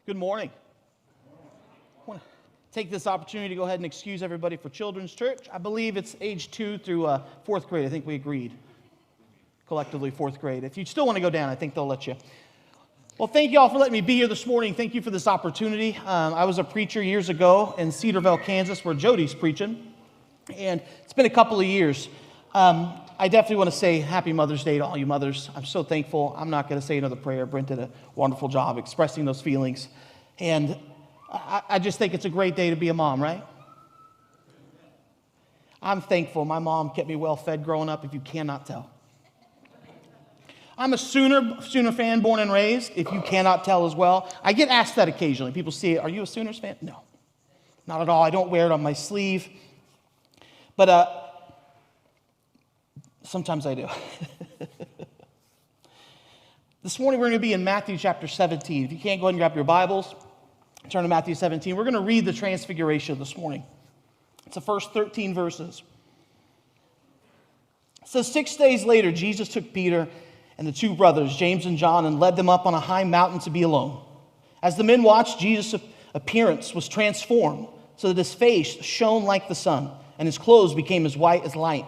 Good morning. I want to take this opportunity to go ahead and excuse everybody for Children's Church. I believe it's age 2 through 4th grade. I think we agreed collectively 4th grade. If you still want to go down, I think they'll let you. Well, thank you all for letting me be here this morning. Thank you for this opportunity. I was a preacher years ago in Cedarville, Kansas, where Jody's preaching, and it's been a couple of years. I definitely want to say Happy Mother's Day to all you mothers. I'm so thankful. I'm not going to say another prayer. Brent did a wonderful job expressing those feelings. And I just think it's a great day to be a mom, right? I'm thankful. My mom kept me well fed growing up, if you cannot tell. I'm a Sooner fan, born and raised, if you cannot tell as well. I get asked that occasionally. People say, are you a Sooners fan? No, not at all. I don't wear it on my sleeve. But sometimes I do. This morning we're going to be in Matthew chapter 17. If you can't, go ahead and grab your Bibles. Turn to Matthew 17. We're going to read the Transfiguration this morning. It's the first 13 verses. It says, 6 days later, Jesus took Peter and the two brothers, James and John, and led them up on a high mountain to be alone. As the men watched, Jesus' appearance was transformed, so that his face shone like the sun, and his clothes became as white as light.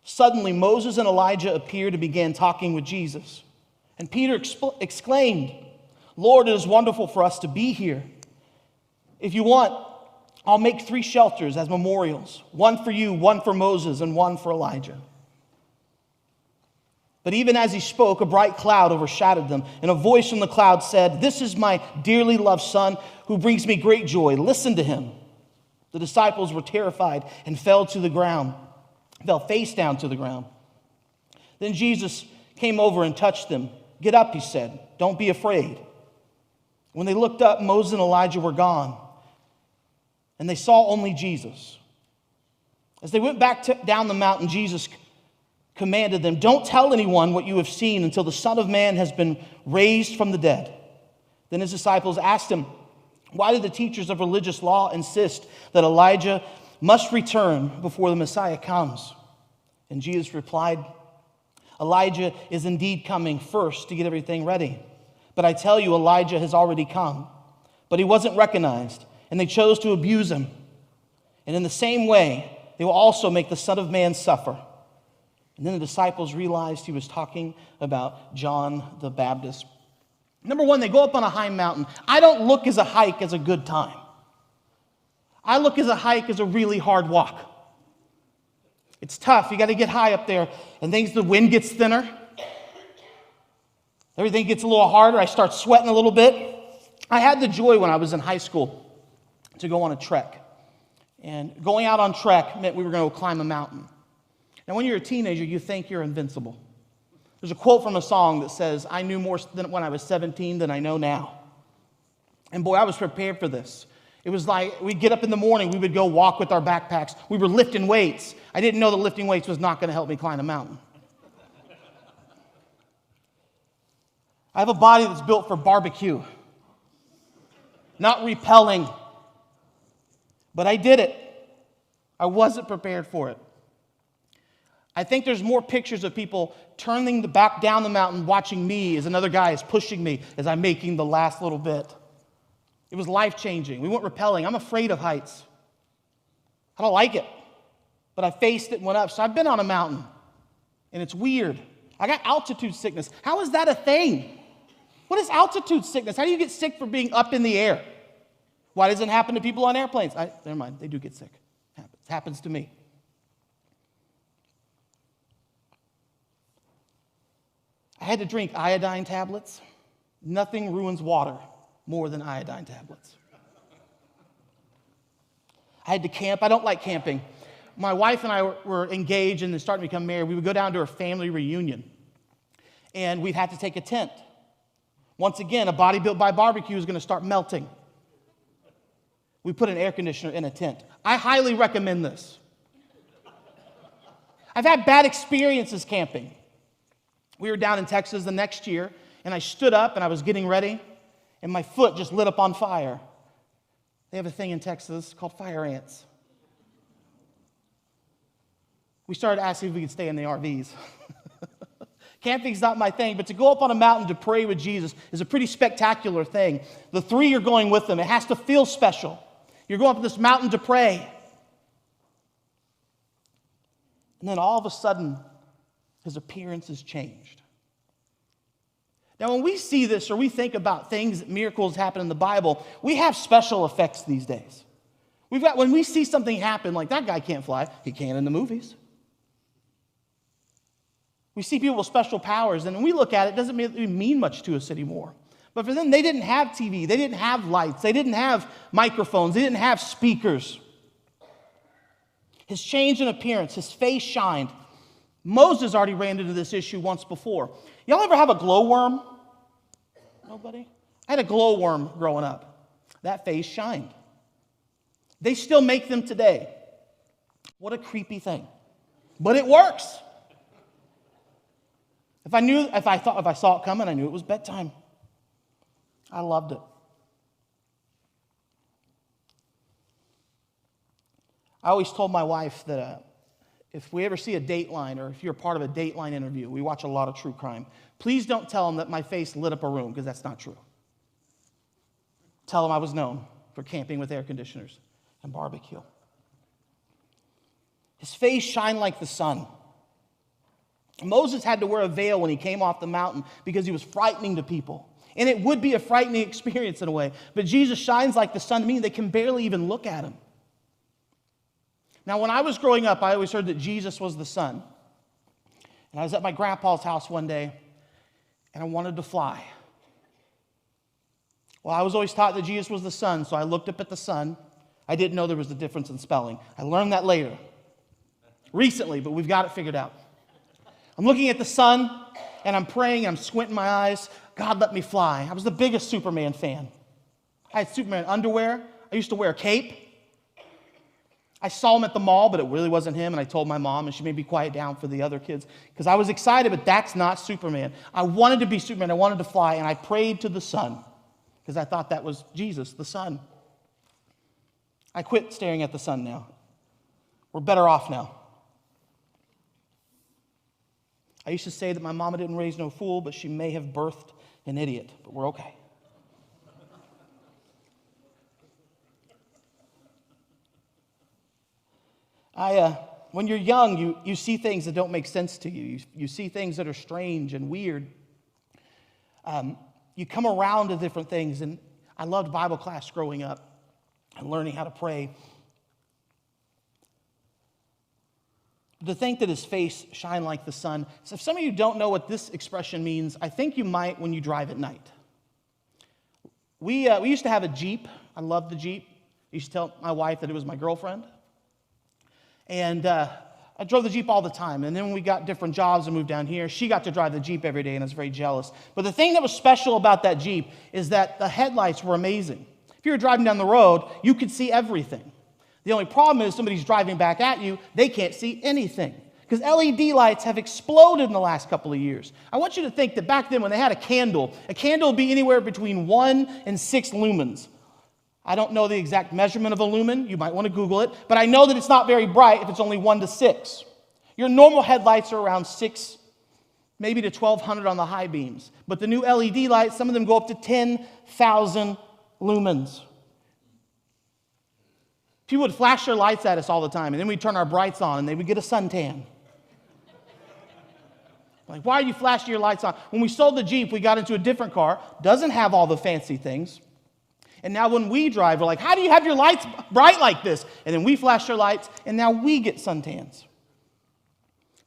Suddenly, Moses and Elijah appeared and began talking with Jesus. And Peter exclaimed, Lord, it is wonderful for us to be here. If you want, I'll make 3 shelters as memorials, one for you, one for Moses, and one for Elijah. But even as he spoke, a bright cloud overshadowed them, and a voice from the cloud said, This is my dearly loved son, who brings me great joy. Listen to him. The disciples were terrified and fell face down to the ground. Then Jesus came over and touched them. Get up, he said. Don't be afraid. When they looked up, Moses and Elijah were gone, and they saw only Jesus. As they went back down the mountain, Jesus commanded them, Don't tell anyone what you have seen until the Son of Man has been raised from the dead. Then his disciples asked him, Why do the teachers of religious law insist that Elijah must return before the Messiah comes? And Jesus replied, Elijah is indeed coming first to get everything ready. But I tell you, Elijah has already come. But he wasn't recognized, and they chose to abuse him. And in the same way, they will also make the Son of Man suffer. And then the disciples realized he was talking about John the Baptist. Number one, they go up on a high mountain. I don't look as a hike as a good time. I look as a hike as a really hard walk. It's tough. You got to get high up there, and the wind gets thinner. Everything gets a little harder. I start sweating a little bit. I had the joy when I was in high school to go on a trek. And going out on trek meant we were going to go climb a mountain. Now, when you're a teenager, you think you're invincible. There's a quote from a song that says, I knew more when I was 17 than I know now. And boy, I was prepared for this. It was like we'd get up in the morning, we would go walk with our backpacks. We were lifting weights. I didn't know that lifting weights was not going to help me climb a mountain. I have a body that's built for barbecue, not repelling. But I did it. I wasn't prepared for it. I think there's more pictures of people turning back down the mountain, watching me as another guy is pushing me as I'm making the last little bit. It was life-changing. We weren't repelling. I'm afraid of heights. I don't like it. But I faced it and went up. So I've been on a mountain, and it's weird. I got altitude sickness. How is that a thing? What is altitude sickness? How do you get sick for being up in the air? Why does it happen to people on airplanes? Never mind. They do get sick. It happens to me. I had to drink iodine tablets. Nothing ruins water more than iodine tablets. I had to camp. I don't like camping. My wife and I were engaged and starting to become married. We would go down to a family reunion, and we'd have to take a tent. Once again, a body built by barbecue is going to start melting. We put an air conditioner in a tent. I highly recommend this. I've had bad experiences camping. We were down in Texas the next year, and I stood up and I was getting ready, and my foot just lit up on fire. They have a thing in Texas called fire ants. We started asking if we could stay in the RVs. Camping's not my thing, but to go up on a mountain to pray with Jesus is a pretty spectacular thing. The three are going with them. It has to feel special. You're going up this mountain to pray. And then all of a sudden, his appearance has changed. Now, when we see this or we think about things, miracles happen in the Bible, we have special effects these days. When we see something happen, like that guy can't fly, he can in the movies. We see people with special powers, and when we look at it, it doesn't mean much to us anymore. But for them, they didn't have TV, they didn't have lights, they didn't have microphones, they didn't have speakers. His change in appearance, his face shined. Moses already ran into this issue once before. Y'all ever have a glowworm? Nobody? I had a glowworm growing up. That face shined. They still make them today. What a creepy thing. But it works. If I saw it coming, I knew it was bedtime. I loved it. I always told my wife that if we ever see a Dateline, or if you're part of a Dateline interview, we watch a lot of true crime, please don't tell them that my face lit up a room, because that's not true. Tell them I was known for camping with air conditioners and barbecue. His face shined like the sun. Moses had to wear a veil when he came off the mountain because he was frightening to people. And it would be a frightening experience in a way. But Jesus shines like the sun, meaning they can barely even look at him. Now, when I was growing up, I always heard that Jesus was the sun. And I was at my grandpa's house one day, and I wanted to fly. Well, I was always taught that Jesus was the sun, so I looked up at the sun. I didn't know there was a difference in spelling. I learned that later. Recently, but we've got it figured out. I'm looking at the sun, and I'm praying, I'm squinting my eyes. God, let me fly. I was the biggest Superman fan. I had Superman underwear. I used to wear a cape. I saw him at the mall, but it really wasn't him, and I told my mom, and she made me quiet down for the other kids, because I was excited, but that's not Superman. I wanted to be Superman. I wanted to fly, and I prayed to the sun, because I thought that was Jesus, the sun. I quit staring at the sun now. We're better off now. I used to say that my mama didn't raise no fool, but she may have birthed an idiot, but we're okay. When you're young, you see things that don't make sense to you. You see things that are strange and weird. You come around to different things, and I loved Bible class growing up and learning how to pray. To think that his face shined like the sun. So if some of you don't know what this expression means, I think you might when you drive at night. We used to have a Jeep. I loved the Jeep. I used to tell my wife that it was my girlfriend. And I drove the Jeep all the time. And then when we got different jobs and moved down here, she got to drive the Jeep every day, and I was very jealous. But the thing that was special about that Jeep is that the headlights were amazing. If you were driving down the road, you could see everything. The only problem is somebody's driving back at you, they can't see anything. Because LED lights have exploded in the last couple of years. I want you to think that back then when they had a candle would be anywhere between 1 and 6 lumens. I don't know the exact measurement of a lumen. You might want to Google it. But I know that it's not very bright if it's only 1 to 6. Your normal headlights are around 6, maybe to 1,200 on the high beams. But the new LED lights, some of them go up to 10,000 lumens. People would flash their lights at us all the time, and then we'd turn our brights on, and they would get a suntan. Like, why are you flashing your lights on? When we sold the Jeep, we got into a different car. Doesn't have all the fancy things. And now when we drive, we're like, how do you have your lights bright like this? And then we flash our lights, and now we get suntans.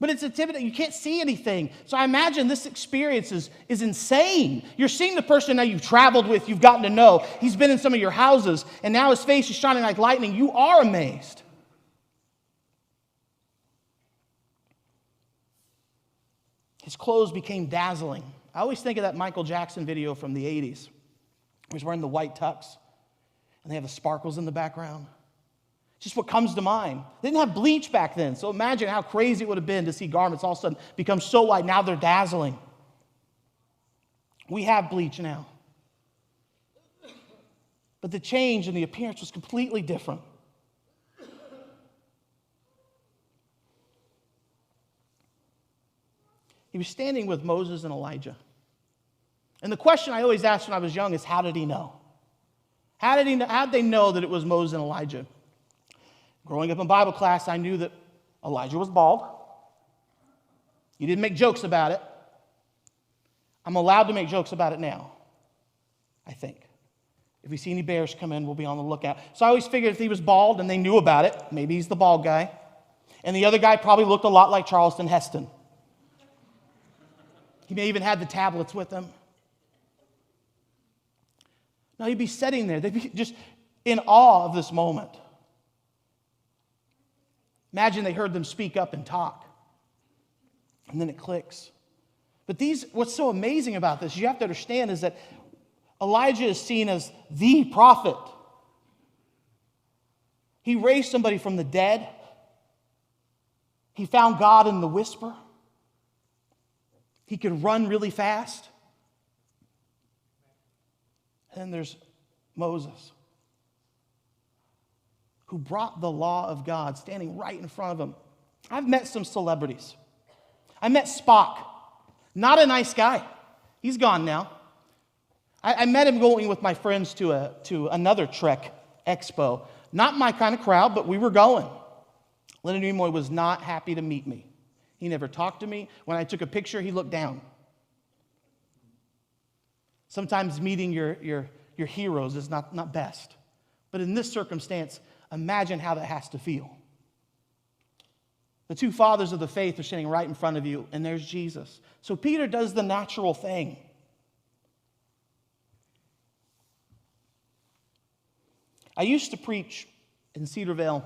But it's intimidating. You can't see anything. So I imagine this experience is insane. You're seeing the person that you've traveled with, you've gotten to know. He's been in some of your houses, and now his face is shining like lightning. You are amazed. His clothes became dazzling. I always think of that Michael Jackson video from the 80s. He's wearing the white tux, and they have the sparkles in the background. Just what comes to mind. They didn't have bleach back then, so imagine how crazy it would have been to see garments all of a sudden become so white. Now they're dazzling. We have bleach now. But the change in the appearance was completely different. He was standing with Moses and Elijah. And the question I always asked when I was young is, how did he know? How did they know that it was Moses and Elijah? Growing up in Bible class, I knew that Elijah was bald. You didn't make jokes about it. I'm allowed to make jokes about it now, I think. If we see any bears come in, we'll be on the lookout. So I always figured if he was bald and they knew about it, maybe he's the bald guy. And the other guy probably looked a lot like Charleston Heston. He may even have the tablets with him. Now he'd be sitting there. They'd be just in awe of this moment. Imagine they heard them speak up and talk. And then it clicks. But what's so amazing about this, you have to understand, is that Elijah is seen as the prophet. He raised somebody from the dead. He found God in the whisper. He could run really fast. And then there's Moses, who brought the law of God standing right in front of him. I've met some celebrities. I met Spock. Not a nice guy. He's gone now. I met him going with my friends to another Trek expo. Not my kind of crowd, but we were going. Leonard Nimoy was not happy to meet me. He never talked to me. When I took a picture, he looked down. Sometimes meeting your heroes is not best. But in this circumstance, imagine how that has to feel. The two fathers of the faith are sitting right in front of you, and there's Jesus. So Peter does the natural thing. I used to preach in Cedarville,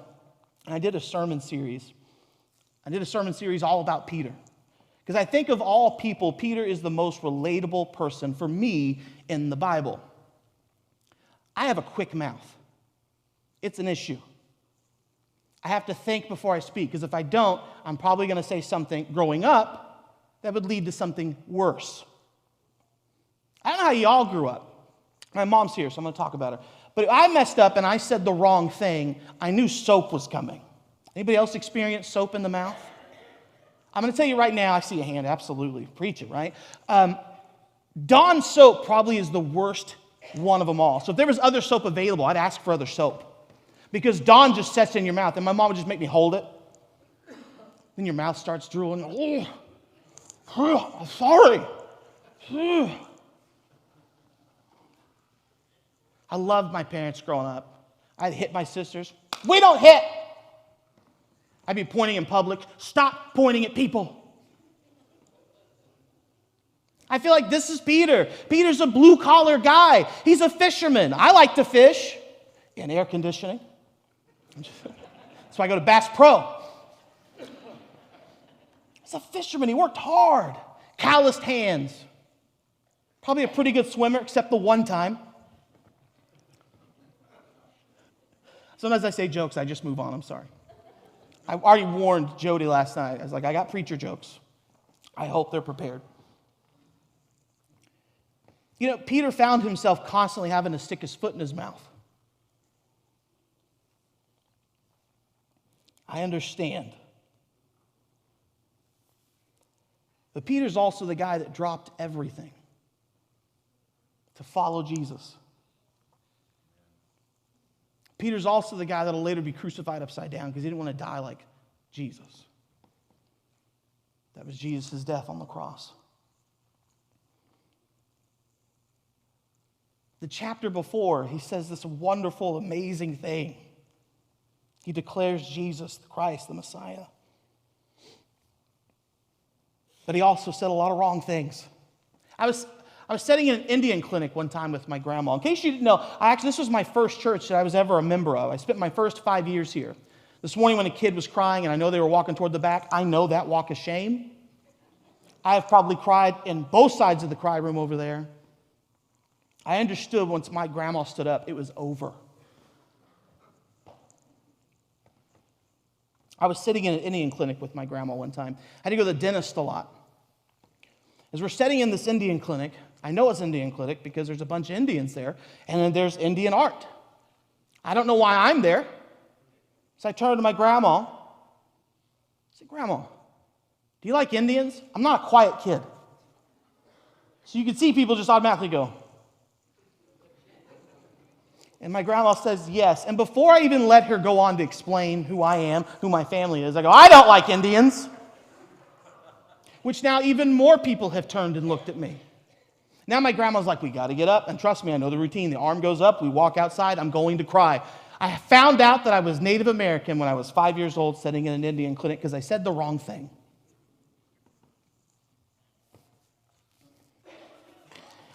and I did a sermon series. I did a sermon series all about Peter. Because I think of all people, Peter is the most relatable person for me in the Bible. I have a quick mouth. It's an issue. I have to think before I speak, because if I don't, I'm probably going to say something growing up that would lead to something worse. I don't know how you all grew up. My mom's here, so I'm going to talk about her. But if I messed up and I said the wrong thing, I knew soap was coming. Anybody else experience soap in the mouth? I'm going to tell you right now, I see a hand, absolutely. Preach it, right? Dawn soap probably is the worst one of them all. So if there was other soap available, I'd ask for other soap. Because Dawn just sets in your mouth, and my mom would just make me hold it. Then your mouth starts drooling. I'm sorry. I loved my parents growing up. I'd hit my sisters. We don't hit. I'd be pointing in public. Stop pointing at people. I feel like this is Peter. Peter's a blue-collar guy. He's a fisherman. I like to fish in air conditioning. That's why I go to Bass Pro. He's a fisherman. He worked hard. Calloused hands. Probably a pretty good swimmer, except the one time. Sometimes I say jokes, I just move on. I'm sorry. I already warned Jody last night. I was like, I got preacher jokes. I hope they're prepared. You know, Peter found himself constantly having to stick his foot in his mouth. I understand. But Peter's also the guy that dropped everything to follow Jesus. Peter's also the guy that will later be crucified upside down because he didn't want to die like Jesus. That was Jesus' death on the cross. The chapter before, he says this wonderful, amazing thing. He declares Jesus, the Christ, the Messiah. But he also said a lot of wrong things. I was sitting in an Indian clinic one time with my grandma. In case you didn't know, this was my first church that I was ever a member of. I spent my first 5 years here. This morning when a kid was crying and I know they were walking toward the back, I know that walk of shame. I have probably cried in both sides of the cry room over there. I understood once my grandma stood up, it was over. I was sitting in an Indian clinic with my grandma one time. I had to go to the dentist a lot. As we're sitting in this Indian clinic, I know it's Indian clinic because there's a bunch of Indians there, and then there's Indian art. I don't know why I'm there. So I turned to my grandma. I said, Grandma, Do you like Indians? I'm not a quiet kid. So you can see people just automatically go. And my grandma says yes. And before I even let her go on to explain who I am, who my family is, I go, I don't like Indians. Which now even more people have turned and looked at me. Now my grandma's like, we got to get up. And trust me, I know the routine. The arm goes up. We walk outside. I'm going to cry. I found out that I was Native American when I was 5 years old sitting in an Indian clinic because I said the wrong thing.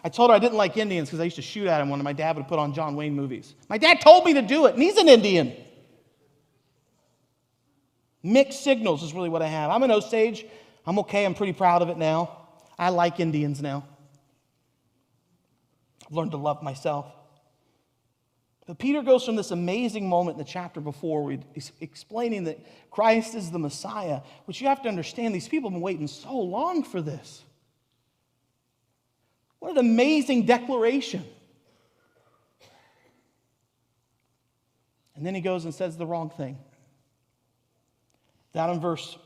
I told her I didn't like Indians because I used to shoot at them when my dad would put on John Wayne movies. My dad told me to do it, and he's an Indian. Mixed signals is really what I have. I'm an Osage. I'm okay. I'm pretty proud of it now. I like Indians now. I've learned to love myself. But Peter goes from this amazing moment in the chapter before where he's explaining that Christ is the Messiah, which you have to understand, these people have been waiting so long for this. What an amazing declaration. And then he goes and says the wrong thing. Down in verse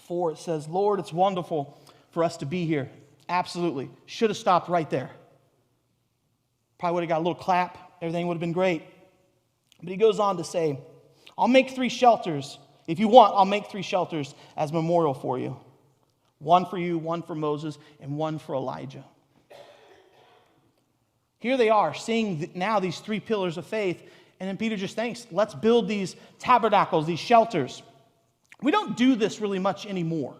4, it says, Lord, it's wonderful for us to be here. Absolutely. Should have stopped right there. Probably would have got a little clap. Everything would have been great. But he goes on to say, I'll make 3 shelters. If you want, I'll make 3 shelters as memorial for you. One for you, one for Moses, and one for Elijah. Here they are, seeing now these 3 pillars of faith. And then Peter just thinks, let's build these tabernacles, these shelters. We don't do this really much anymore.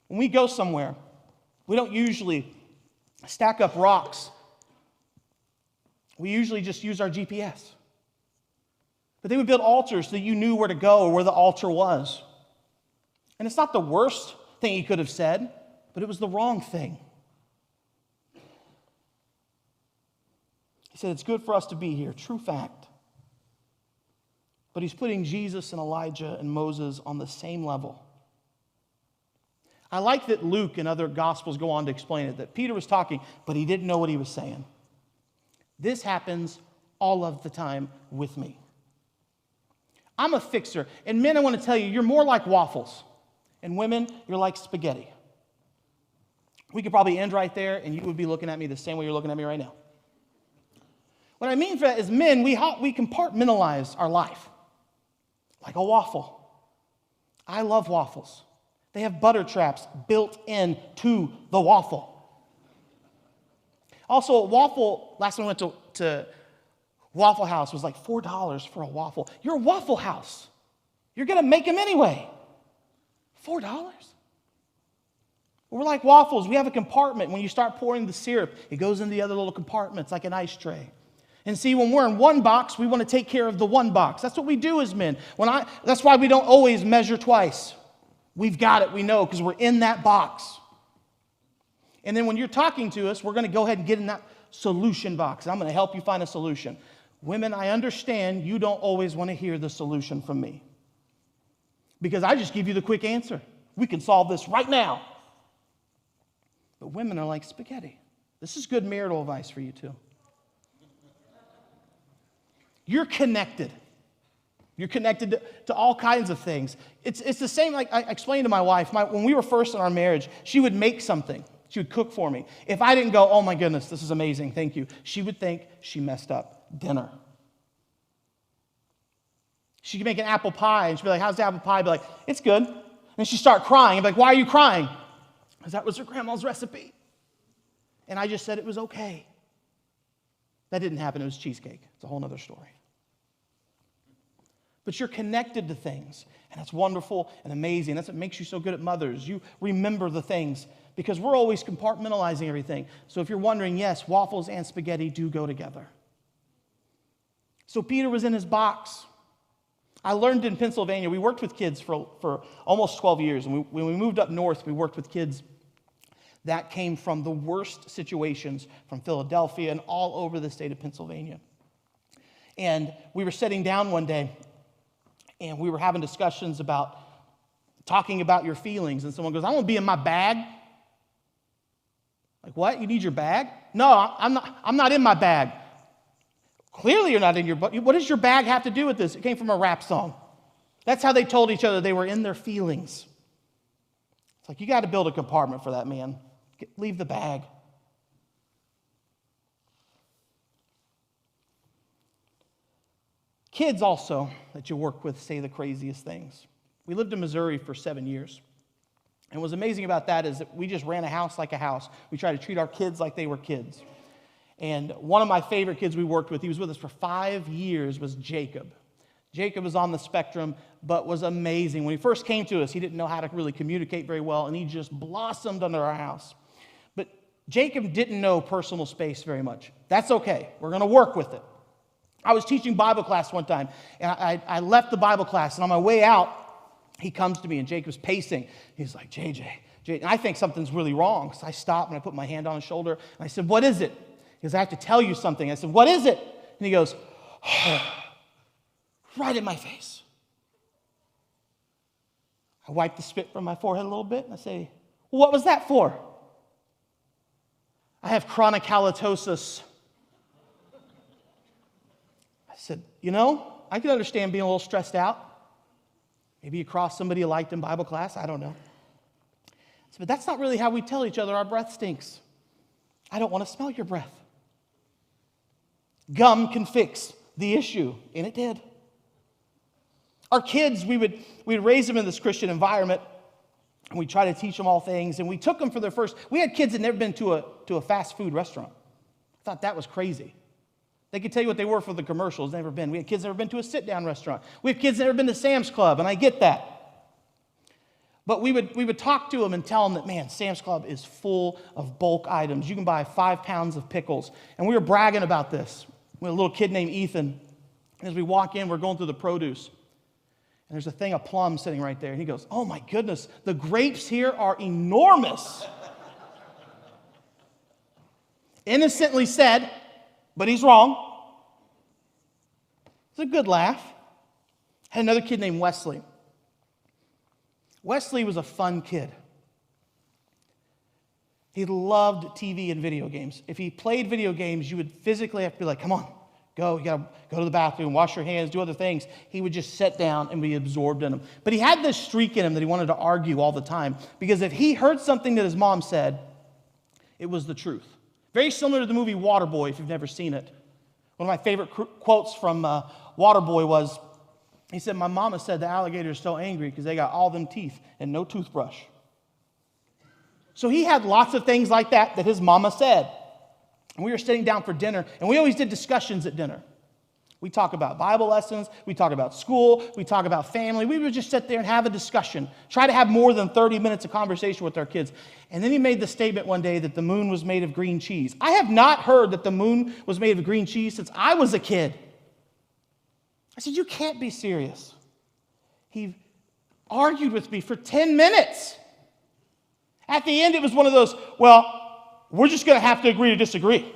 When we go somewhere, we don't usually stack up rocks. We usually just use our GPS. But they would build altars so that you knew where to go or where the altar was. And it's not the worst thing he could have said, but it was the wrong thing. He said, it's good for us to be here. True fact. But he's putting Jesus and Elijah and Moses on the same level. I like that Luke and other Gospels go on to explain it, that Peter was talking, but he didn't know what he was saying. This happens all of the time with me. I'm a fixer. And men, I want to tell you, you're more like waffles. And women, you're like spaghetti. We could probably end right there, and you would be looking at me the same way you're looking at me right now. What I mean for that is men, we compartmentalize our life like a waffle. I love waffles. They have butter traps built into the waffle. Also, a waffle, last time I went to Waffle House, was like $4 for a waffle. You're a Waffle House. You're going to make them anyway. $4? We're like waffles. We have a compartment. When you start pouring the syrup, it goes into the other little compartments like an ice tray. And see, when we're in one box, we want to take care of the one box. That's what we do as men. That's why we don't always measure twice. We've got it, we know, because we're in that box. And then when you're talking to us, we're going to go ahead and get in that solution box. I'm going to help you find a solution. Women, I understand you don't always want to hear the solution from me. Because I just give you the quick answer. We can solve this right now. But women are like spaghetti. This is good marital advice for you too. You're connected. You're connected to all kinds of things. It's the same, like I explained to my wife, when we were first in our marriage, she would make something. She would cook for me. If I didn't go, oh my goodness, this is amazing, thank you, she would think she messed up dinner. She could make an apple pie, and she'd be like, how's the apple pie? I'd be like, it's good. And she'd start crying. I'd be like, why are you crying? Because that was her grandma's recipe. And I just said it was okay. That didn't happen. It was cheesecake. It's a whole other story. But you're connected to things, and that's wonderful and amazing. That's what makes you so good at mothers. You remember the things because we're always compartmentalizing everything. So if you're wondering, yes, waffles and spaghetti do go together. So Peter was in his box. I learned in Pennsylvania, we worked with kids for almost 12 years. And when we moved up north, we worked with kids that came from the worst situations from Philadelphia and all over the state of Pennsylvania. And we were sitting down one day, and we were having discussions about talking about your feelings. And someone goes, I want to be in my bag. Like, what? You need your bag? No, I'm not in my bag. Clearly you're not in your bag. What does your bag have to do with this? It came from a rap song. That's how they told each other they were in their feelings. like, you got to build a compartment for that, man. Leave the bag. Kids also that you work with say the craziest things. We lived in Missouri for 7 years. And what's amazing about that is that we just ran a house like a house. We tried to treat our kids like they were kids. And one of my favorite kids we worked with, he was with us for 5 years, was Jacob. Jacob was on the spectrum, but was amazing. When he first came to us, he didn't know how to really communicate very well, and he just blossomed under our house. But Jacob didn't know personal space very much. That's okay. We're going to work with it. I was teaching Bible class one time, and I left the Bible class, and on my way out, he comes to me, and Jacob's pacing. He's like, JJ. And I think something's really wrong, so I stop, and I put my hand on his shoulder, and I said, what is it? He goes, I have to tell you something. I said, what is it? And he goes, right in my face. I wiped the spit from my forehead a little bit, and I say, well, what was that for? I have chronic halitosis. I said, I can understand being a little stressed out. Maybe you crossed somebody you liked in Bible class. I don't know. I said, but that's not really how we tell each other our breath stinks. I don't want to smell your breath. Gum can fix the issue, and it did. Our kids, we'd raise them in this Christian environment, and we try to teach them all things, and we took them for their first. We had kids that had never been to a fast food restaurant. I thought that was crazy. They could tell you what they were for the commercials, never been. We had kids that never been to a sit-down restaurant. We have kids that never been to Sam's Club, and I get that. But we would talk to them and tell them that, man, Sam's Club is full of bulk items. You can buy 5 pounds of pickles. And we were bragging about this. We had a little kid named Ethan. And as we walk in, we're going through the produce. And there's a thing of plums sitting right there. And he goes, oh my goodness, the grapes here are enormous. Innocently said, but he's wrong. It's a good laugh. I had another kid named Wesley. Wesley was a fun kid. He loved TV and video games. If he played video games, you would physically have to be like, come on, go. You got to go to the bathroom, wash your hands, do other things. He would just sit down and be absorbed in them. But he had this streak in him that he wanted to argue all the time. Because if he heard something that his mom said, it was the truth. Very similar to the movie Waterboy, if you've never seen it. One of my favorite quotes from Waterboy was, he said, my mama said the alligator's so angry because they got all them teeth and no toothbrush. So he had lots of things like that his mama said. And we were sitting down for dinner, and we always did discussions at dinner. We talk about Bible lessons, we talk about school, we talk about family. We would just sit there and have a discussion, try to have more than 30 minutes of conversation with our kids. And then he made the statement one day that the moon was made of green cheese. I have not heard that the moon was made of green cheese since I was a kid. I said, you can't be serious. He argued with me for 10 minutes. At the end, it was one of those, well, we're just going to have to agree to disagree.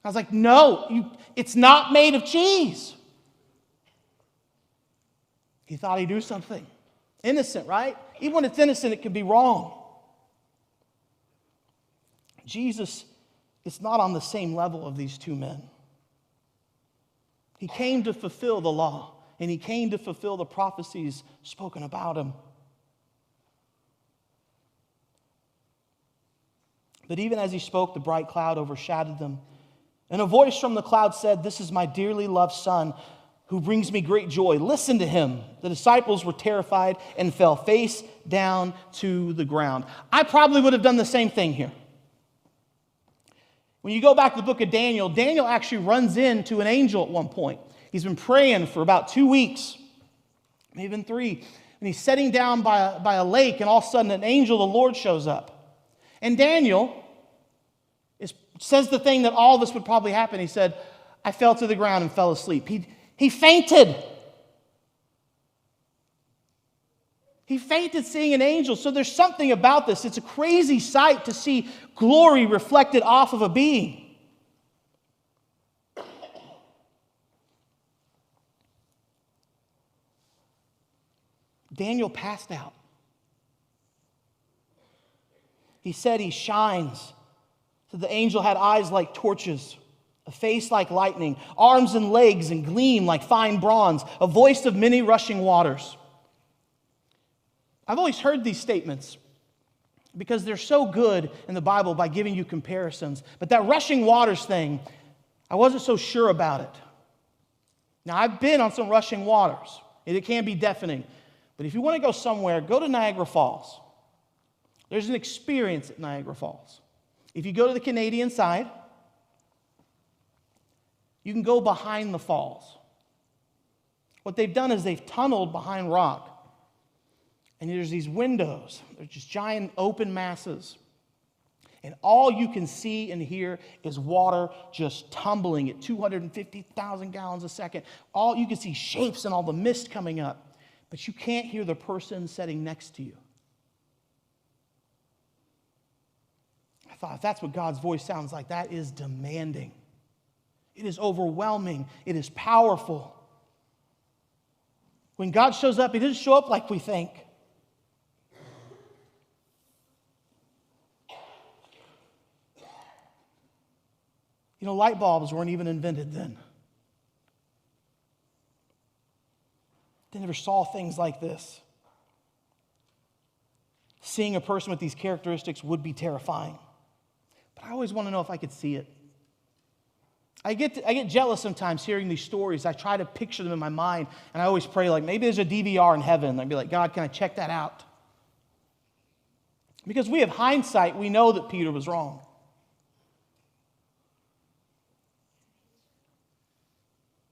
I was like, no, it's not made of cheese. He thought he'd do something. Innocent, right? Even when it's innocent, it can be wrong. Jesus is not on the same level of these two men. He came to fulfill the law, and he came to fulfill the prophecies spoken about him. But even as he spoke, the bright cloud overshadowed them. And a voice from the cloud said, this is my dearly loved son who brings me great joy. Listen to him. The disciples were terrified and fell face down to the ground. I probably would have done the same thing here. When you go back to the book of Daniel, Daniel actually runs into an angel at one point. He's been praying for about 2 weeks, maybe even 3. And he's sitting down by a lake, and all of a sudden an angel of the Lord shows up. And Daniel says the thing that all of us would probably happen. He said, I fell to the ground and fell asleep. He fainted. He fainted seeing an angel. So there's something about this. It's a crazy sight to see glory reflected off of a being. Daniel passed out. He said he shines. So the angel had eyes like torches, a face like lightning, arms and legs and gleam like fine bronze, a voice of many rushing waters. I've always heard these statements. because they're so good in the Bible by giving you comparisons. But that rushing waters thing, I wasn't so sure about it. Now, I've been on some rushing waters, and it can be deafening. But if you want to go somewhere, go to Niagara Falls. There's an experience at Niagara Falls. If you go to the Canadian side, you can go behind the falls. What they've done is they've tunneled behind rock. And there's these windows. They're just giant open masses. And all you can see and hear is water just tumbling at 250,000 gallons a second. All you can see shapes and all the mist coming up. But you can't hear the person sitting next to you. I thought, if that's what God's voice sounds like, that is demanding. It is overwhelming. It is powerful. When God shows up, He doesn't show up like we think. You know, light bulbs weren't even invented then. They never saw things like this. Seeing a person with these characteristics would be terrifying. But I always want to know if I could see it. I get jealous sometimes hearing these stories. I try to picture them in my mind, and I always pray, like, maybe there's a DVR in heaven. I'd be like, God, can I check that out? Because we have hindsight, we know that Peter was wrong.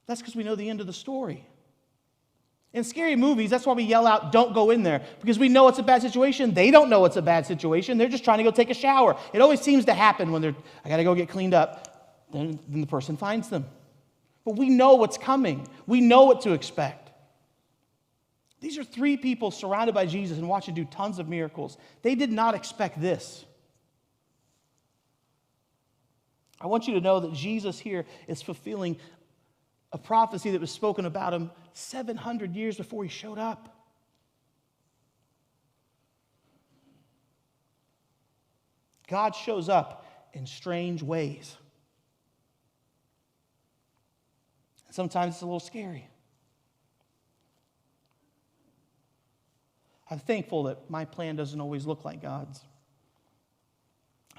That's because we know the end of the story. In scary movies, that's why we yell out, don't go in there, because we know it's a bad situation. They don't know it's a bad situation. They're just trying to go take a shower. It always seems to happen when I got to go get cleaned up. Then the person finds them. But we know what's coming. We know what to expect. These are three people surrounded by Jesus and watching do tons of miracles. They did not expect this. I want you to know that Jesus here is fulfilling a prophecy that was spoken about him 700 years before he showed up. God shows up in strange ways. Sometimes it's a little scary. I'm thankful that my plan doesn't always look like God's.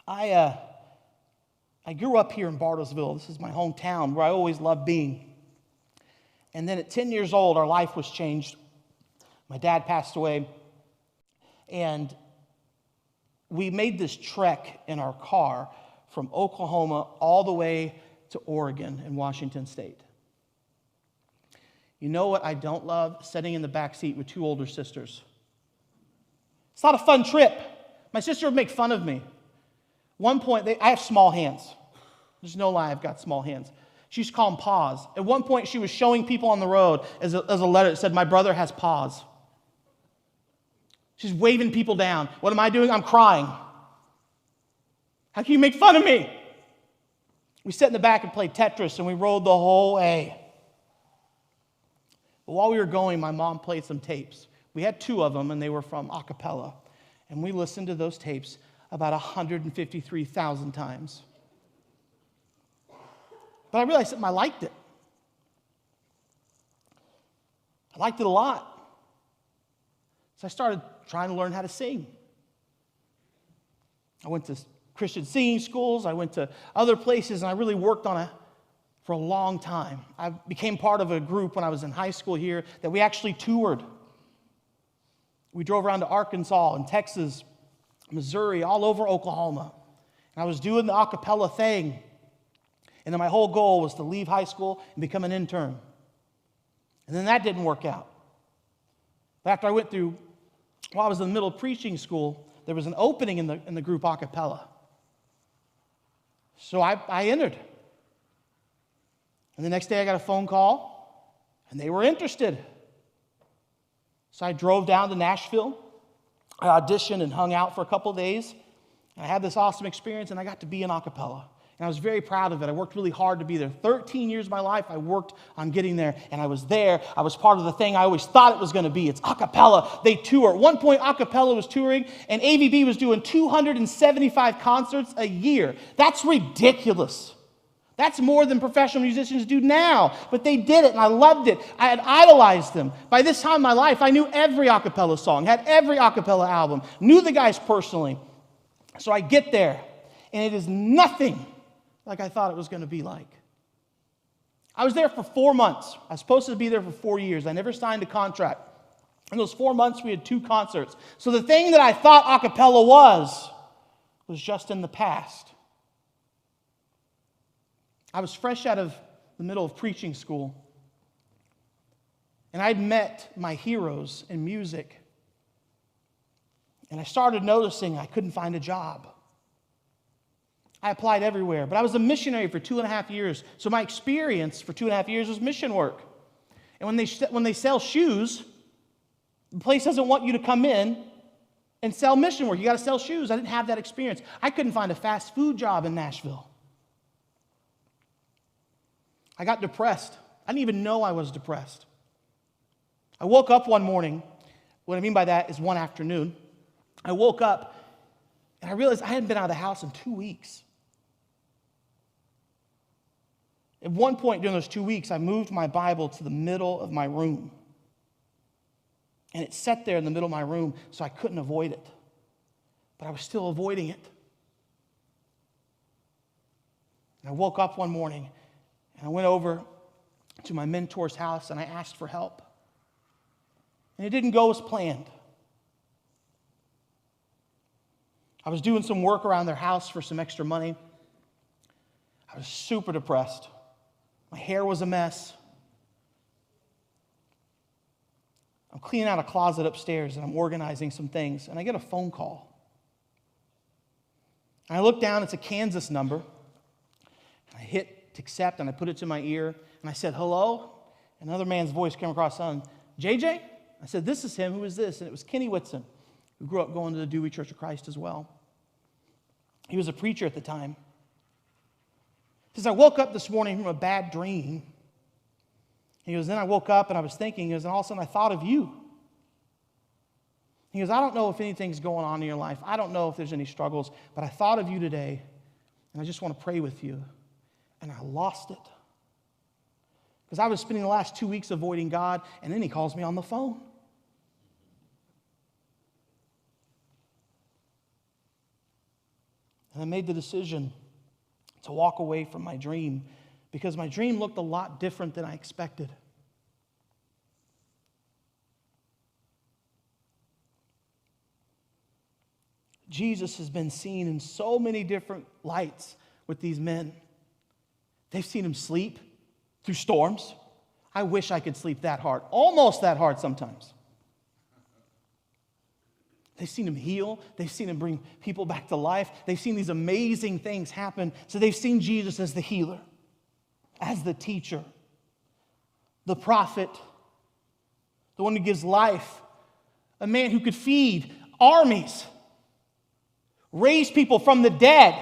I grew up here in Bartlesville. This is my hometown where I always loved being. And then at 10 years old, our life was changed. My dad passed away. And we made this trek in our car from Oklahoma all the way to Oregon and Washington State. You know what I don't love? Sitting in the back seat with two older sisters. It's not a fun trip. My sister would make fun of me. One point, I have small hands. There's no lie, I've got small hands. She used to call them paws. At one point, she was showing people on the road as a letter that said, my brother has paws. She's waving people down. What am I doing? I'm crying. How can you make fun of me? We sat in the back and played Tetris, and we rode the whole way. But while we were going, my mom played some tapes. We had two of them, and they were from a cappella. And we listened to those tapes about 153,000 times. But I realized something, I liked it. I liked it a lot. So I started trying to learn how to sing. I went to Christian singing schools. I went to other places, and I really worked on it for a long time. I became part of a group when I was in high school here that we actually toured. We drove around to Arkansas and Texas, Missouri, all over Oklahoma. And I was doing the a cappella thing. And then my whole goal was to leave high school and become an intern. And then that didn't work out. But after I went through, while I was in the middle of preaching school, there was an opening in the group a cappella. So I entered. And the next day I got a phone call, and they were interested. So I drove down to Nashville. I auditioned and hung out for a couple of days. And I had this awesome experience, and I got to be in a cappella. And I was very proud of it. I worked really hard to be there. 13 years of my life, I worked on getting there, and I was there. I was part of the thing I always thought it was going to be. It's a cappella. They tour. At one point, a cappella was touring, and AVB was doing 275 concerts a year. That's ridiculous. That's more than professional musicians do now. But they did it, and I loved it. I had idolized them. By this time in my life, I knew every a cappella song, had every a cappella album, knew the guys personally. So I get there, and it is nothing like I thought it was going to be like. I was there for 4 months. I was supposed to be there for 4 years. I never signed a contract. In those 4 months, we had 2 concerts. So the thing that I thought a cappella was just in the past. I was fresh out of the middle of preaching school, and I'd met my heroes in music, and I started noticing I couldn't find a job. I applied everywhere, but I was a missionary for 2.5 years, so my experience for 2.5 years was mission work. And when they sell shoes, the place doesn't want you to come in and sell mission work. You got to sell shoes. I didn't have that experience. I couldn't find a fast food job in Nashville. I got depressed. I didn't even know I was depressed. I woke up one morning. What I mean by that is one afternoon. I woke up and I realized I hadn't been out of the house in 2 weeks. At one point during those 2 weeks, I moved my Bible to the middle of my room. And it sat there in the middle of my room, so I couldn't avoid it. But I was still avoiding it. And I woke up one morning, and I went over to my mentor's house, and I asked for help. And it didn't go as planned. I was doing some work around their house for some extra money. I was super depressed. My hair was a mess. I'm cleaning out a closet upstairs and I'm organizing some things, and I get a phone call. And I look down, it's a Kansas number. And I hit accept and I put it to my ear and I said, hello? Another man's voice came across on, JJ? I said, this is him. Who is this? And it was Kenny Whitson, who grew up going to the Dewey Church of Christ as well. He was a preacher at the time. He says, I woke up this morning from a bad dream. He goes, then I woke up and I was thinking, and all of a sudden I thought of you. He goes, I don't know if anything's going on in your life. I don't know if there's any struggles, but I thought of you today, and I just want to pray with you. And I lost it. Because I was spending the last 2 weeks avoiding God, and then he calls me on the phone. And I made the decision to walk away from my dream, because my dream looked a lot different than I expected. Jesus has been seen in so many different lights with these men. They've seen him sleep through storms. I wish I could sleep that hard, almost that hard sometimes. They've seen him heal. They've seen him bring people back to life. They've seen these amazing things happen. So they've seen Jesus as the healer, as the teacher, the prophet, the one who gives life, a man who could feed armies, raise people from the dead,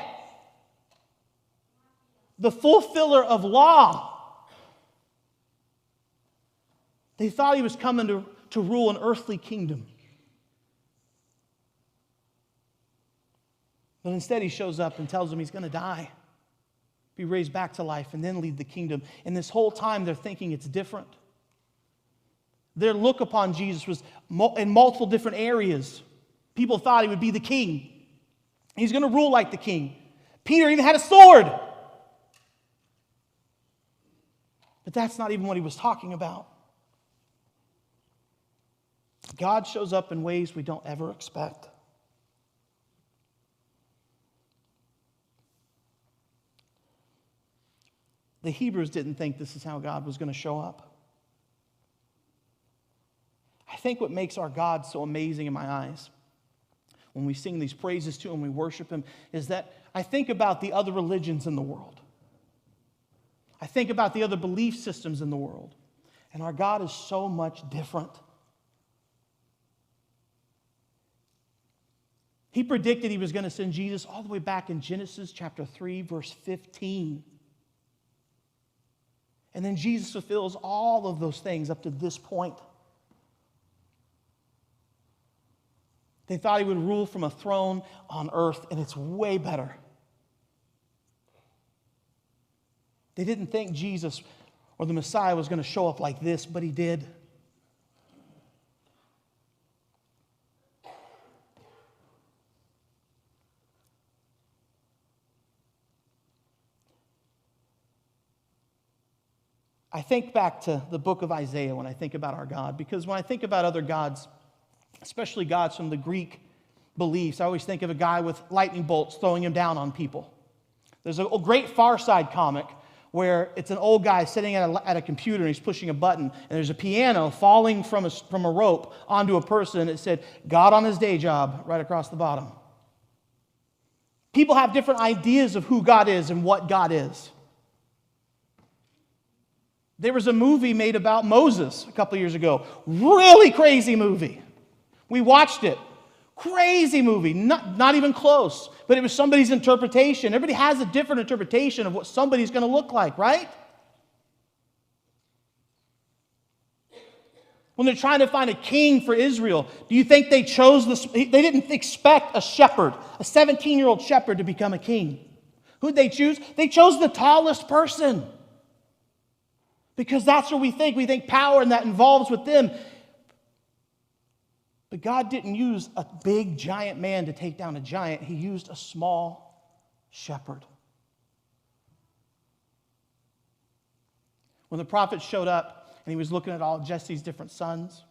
the fulfiller of law. They thought he was coming to rule an earthly kingdom. But instead he shows up and tells them he's going to die, be raised back to life, and then lead the kingdom. And this whole time they're thinking it's different. Their look upon Jesus was in multiple different areas. People thought he would be the king. He's going to rule like the king. Peter even had a sword. But that's not even what he was talking about. God shows up in ways we don't ever expect. The Hebrews didn't think this is how God was going to show up. I think what makes our God so amazing in my eyes, when we sing these praises to him, we worship him, is that I think about the other religions in the world. I think about the other belief systems in the world. And our God is so much different. He predicted he was going to send Jesus all the way back in Genesis chapter 3, verse 15. And then Jesus fulfills all of those things up to this point. They thought he would rule from a throne on earth, and it's way better. They didn't think Jesus or the Messiah was going to show up like this, but he did. I think back to the book of Isaiah when I think about our God, because when I think about other gods, especially gods from the Greek beliefs, I always think of a guy with lightning bolts throwing him down on people. There's a great Far Side comic where it's an old guy sitting at a computer and he's pushing a button, and there's a piano falling from a rope onto a person, and it said, God on his day job, right across the bottom. People have different ideas of who God is and what God is. There was a movie made about Moses a couple years ago. Really crazy movie. We watched it. Crazy movie. Not even close. But it was somebody's interpretation. Everybody has a different interpretation of what somebody's going to look like, right? When they're trying to find a king for Israel, do you think they chose this? They didn't expect a shepherd, a 17-year-old shepherd, to become a king. Who'd they choose? They chose the tallest person. Because that's what we think. We think power and that involves with them. But God didn't use a big, giant man to take down a giant. He used a small shepherd. When the prophet showed up and he was looking at all Jesse's different sons,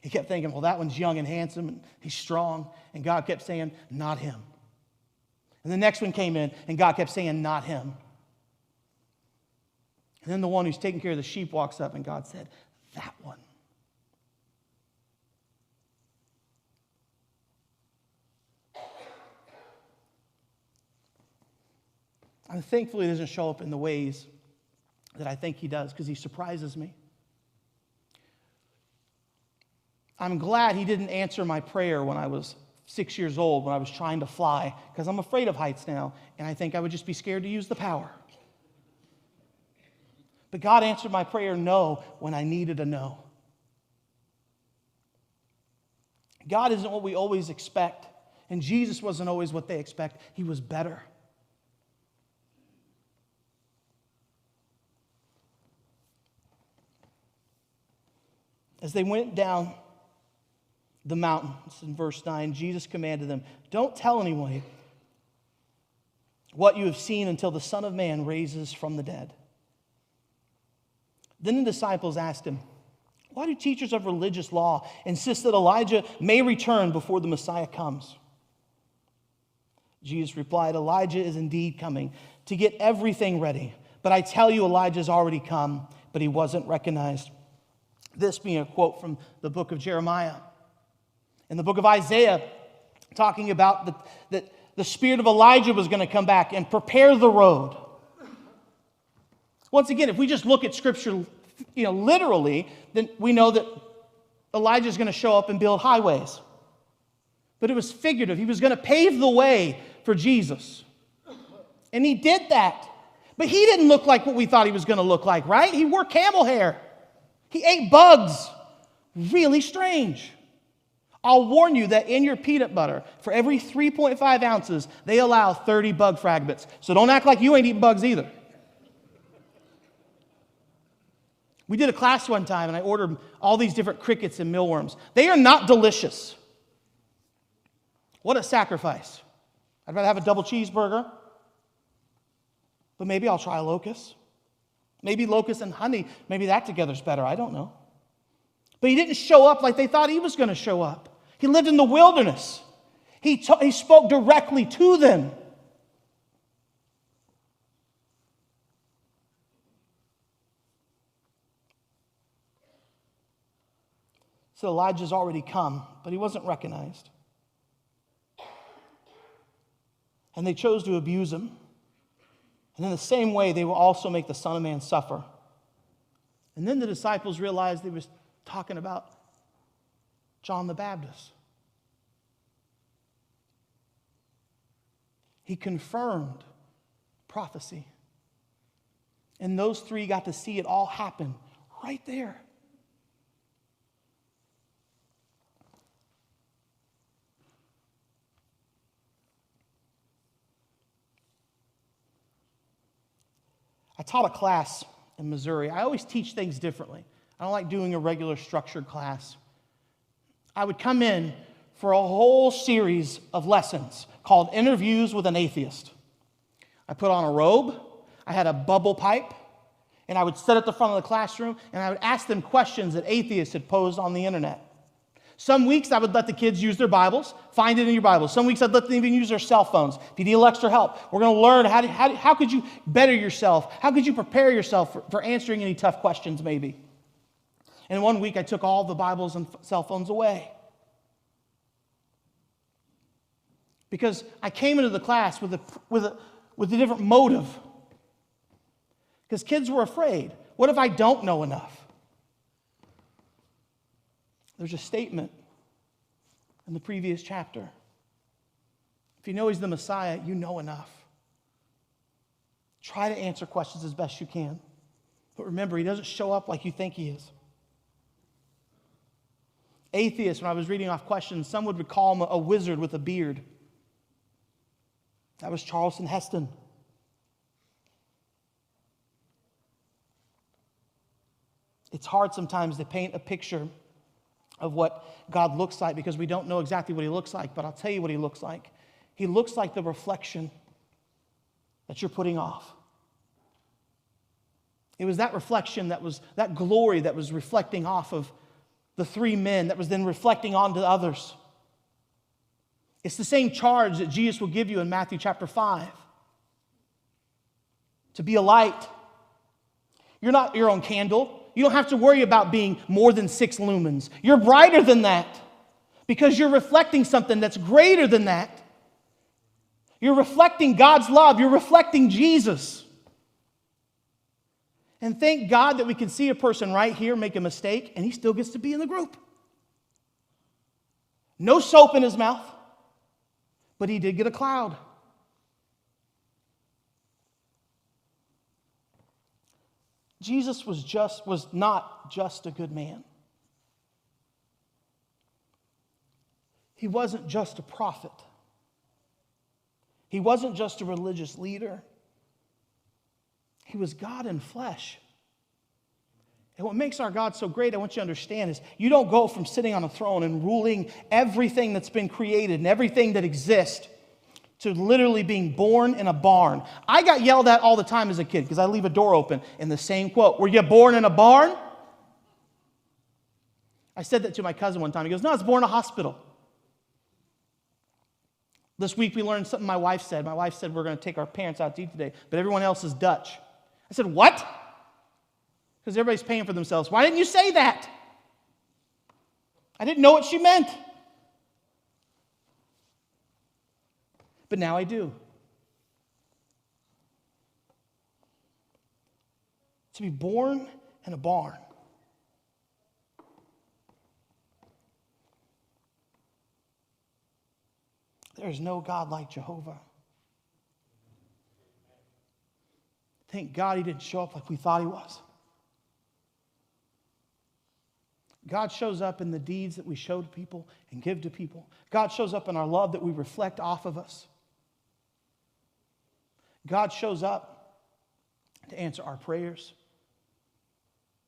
he kept thinking, well, that one's young and handsome and he's strong. And God kept saying, not him. And the next one came in and God kept saying, not him. And then the one who's taking care of the sheep walks up and God said, that one. And thankfully, he doesn't show up in the ways that I think he does, because he surprises me. I'm glad he didn't answer my prayer when I was 6 years old, when I was trying to fly, because I'm afraid of heights now, and I think I would just be scared to use the power. But God answered my prayer no when I needed a no. God isn't what we always expect, and Jesus wasn't always what they expect. He was better. As they went down the mountain, in verse 9, Jesus commanded them, don't tell anyone what you have seen until the Son of Man raises from the dead. Then the disciples asked him, why do teachers of religious law insist that Elijah may return before the Messiah comes? Jesus replied, Elijah is indeed coming to get everything ready. But I tell you, Elijah's already come, but he wasn't recognized. This being a quote from the book of Jeremiah. In the book of Isaiah, talking about that the spirit of Elijah was going to come back and prepare the road. Once again, if we just look at Scripture, literally, then we know that Elijah is going to show up and build highways. But it was figurative. He was going to pave the way for Jesus. And he did that. But he didn't look like what we thought he was going to look like, right? He wore camel hair. He ate bugs. Really strange. I'll warn you that in your peanut butter, for every 3.5 ounces, they allow 30 bug fragments. So don't act like you ain't eating bugs either. We did a class one time, and I ordered all these different crickets and mealworms. They are not delicious. What a sacrifice. I'd rather have a double cheeseburger. But maybe I'll try a locust. Maybe locust and honey, maybe that together's better. I don't know. But he didn't show up like they thought he was going to show up. He lived in the wilderness. He spoke directly to them. So Elijah's already come, but he wasn't recognized. And they chose to abuse him. And in the same way, they will also make the Son of Man suffer. And then the disciples realized they were talking about John the Baptist. He confirmed prophecy. And those three got to see it all happen right there. I taught a class in Missouri. I always teach things differently. I don't like doing a regular structured class. I would come in for a whole series of lessons called Interviews with an Atheist. I put on a robe, I had a bubble pipe, And I would sit at the front of the classroom, and I would ask them questions that atheists had posed on the internet. Some weeks I would let the kids use their Bibles, find it in your Bible. Some weeks I'd let them even use their cell phones. If you need extra help, we're going to learn how could you better yourself? How could you prepare yourself for answering any tough questions maybe? And one week I took all the Bibles and cell phones away. Because I came into the class with a different motive. Because kids were afraid. What if I don't know enough? There's a statement in the previous chapter. If you know he's the Messiah, you know enough. Try to answer questions as best you can. But remember, he doesn't show up like you think he is. Atheists, when I was reading off questions, some would call him a wizard with a beard. That was Charlton Heston. It's hard sometimes to paint a picture of what God looks like because we don't know exactly what he looks like, but I'll tell you what he looks like. He looks like the reflection that you're putting off. It was that reflection that glory that was reflecting off of the three men that was then reflecting onto others. It's the same charge that Jesus will give you in Matthew chapter 5. To be a light. You're not your own candle. You don't have to worry about being more than 6 lumens. You're brighter than that because you're reflecting something that's greater than that. You're reflecting God's love. You're reflecting Jesus. And thank God that we can see a person right here make a mistake and he still gets to be in the group. No soap in his mouth, but he did get a cloud. Jesus was not just a good man. He wasn't just a prophet. He wasn't just a religious leader. He was God in flesh. And what makes our God so great, I want you to understand, is you don't go from sitting on a throne and ruling everything that's been created and everything that exists to literally being born in a barn. I got yelled at all the time as a kid because I leave a door open in the same quote. Were you born in a barn? I said that to my cousin one time. He goes, no, I was born in a hospital. This week we learned something my wife said. My wife said we're going to take our parents out to eat today, but everyone else is Dutch. I said, what? Because everybody's paying for themselves. Why didn't you say that? I didn't know what she meant. But now I do. To be born in a barn. There is no God like Jehovah. Thank God he didn't show up like we thought he was. God shows up in the deeds that we show to people and give to people. God shows up in our love that we reflect off of us. God shows up to answer our prayers,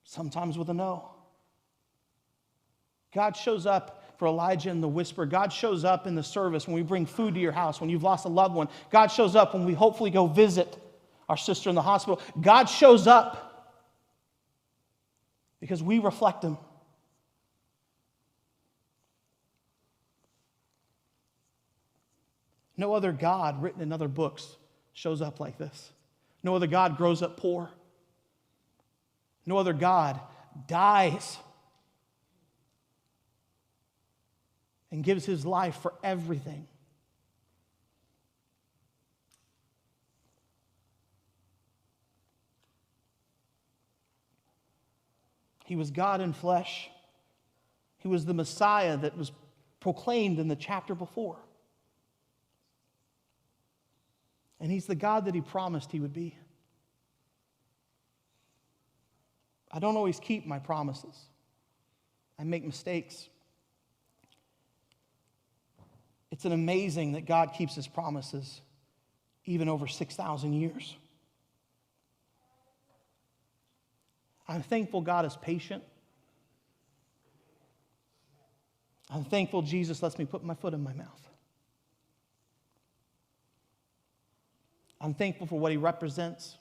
sometimes with a no. God shows up for Elijah in the whisper. God shows up in the service when we bring food to your house, when you've lost a loved one. God shows up when we hopefully go visit our sister in the hospital. God shows up because we reflect him. No other God written in other books shows up like this. No other God grows up poor. No other God dies and gives his life for everything. He was God in flesh. He was the Messiah that was proclaimed in the chapter before. And he's the God that he promised he would be. I don't always keep my promises. I make mistakes. It's an amazing that God keeps his promises even over 6,000 years. I'm thankful God is patient. I'm thankful Jesus lets me put my foot in my mouth. I'm thankful for what he represents.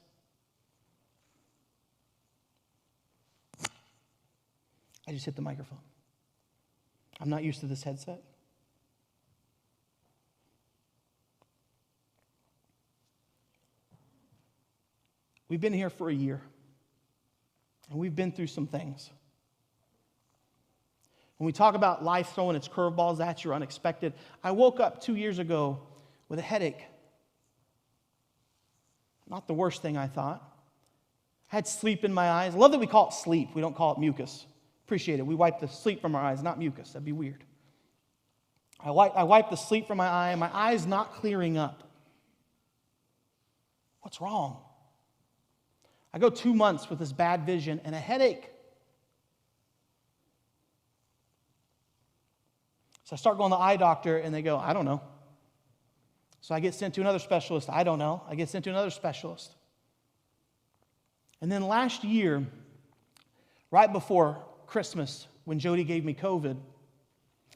I just hit the microphone. I'm not used to this headset. We've been here for a year, and we've been through some things. When we talk about life throwing its curveballs at you or unexpected, I woke up 2 years ago with a headache. Not the worst thing I thought. I had sleep in my eyes. I love that we call it sleep. We don't call it mucus. Appreciate it. We wipe the sleep from our eyes, not mucus. That'd be weird. I wipe the sleep from my eye, and my eye's not clearing up. What's wrong? I go 2 months with this bad vision and a headache. So I start going to the eye doctor, and they go, I don't know. So I get sent to another specialist. I don't know. I get sent to another specialist. And then last year, right before Christmas, when Jody gave me COVID,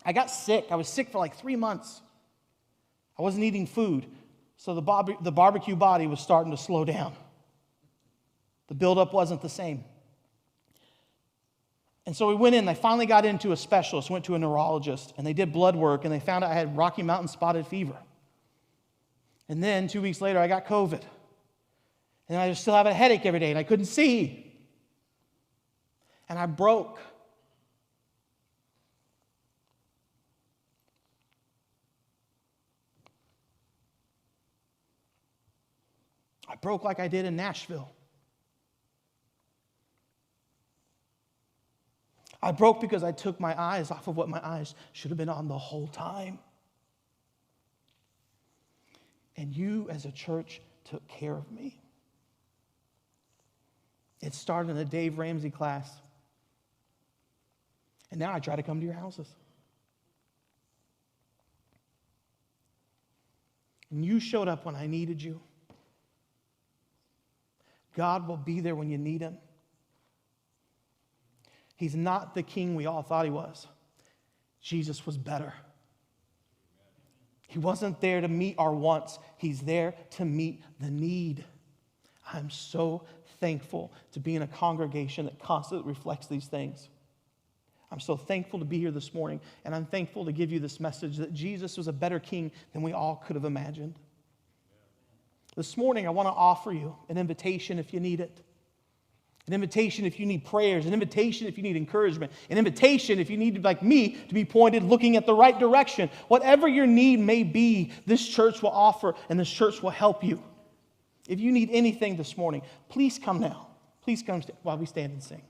I got sick. I was sick for like 3 months. I wasn't eating food. So the barbecue body was starting to slow down. The buildup wasn't the same. And so we went in. I finally got into a specialist, went to a neurologist, and they did blood work, and they found out I had Rocky Mountain spotted fever. And then 2 weeks later, I got COVID. And I still have a headache every day, and I couldn't see. And I broke. I broke like I did in Nashville. I broke because I took my eyes off of what my eyes should have been on the whole time. And you, as a church, took care of me. It started in a Dave Ramsey class. And now I try to come to your houses. And you showed up when I needed you. God will be there when you need him. He's not the king we all thought he was. Jesus was better. He wasn't there to meet our wants. He's there to meet the need. I'm so thankful to be in a congregation that constantly reflects these things. I'm so thankful to be here this morning, and I'm thankful to give you this message that Jesus was a better king than we all could have imagined. This morning, I want to offer you an invitation if you need it. An invitation if you need prayers, an invitation if you need encouragement, an invitation if you need, like me, to be pointed looking at the right direction. Whatever your need may be, this church will offer and this church will help you. If you need anything this morning, please come now. Please come while we stand and sing.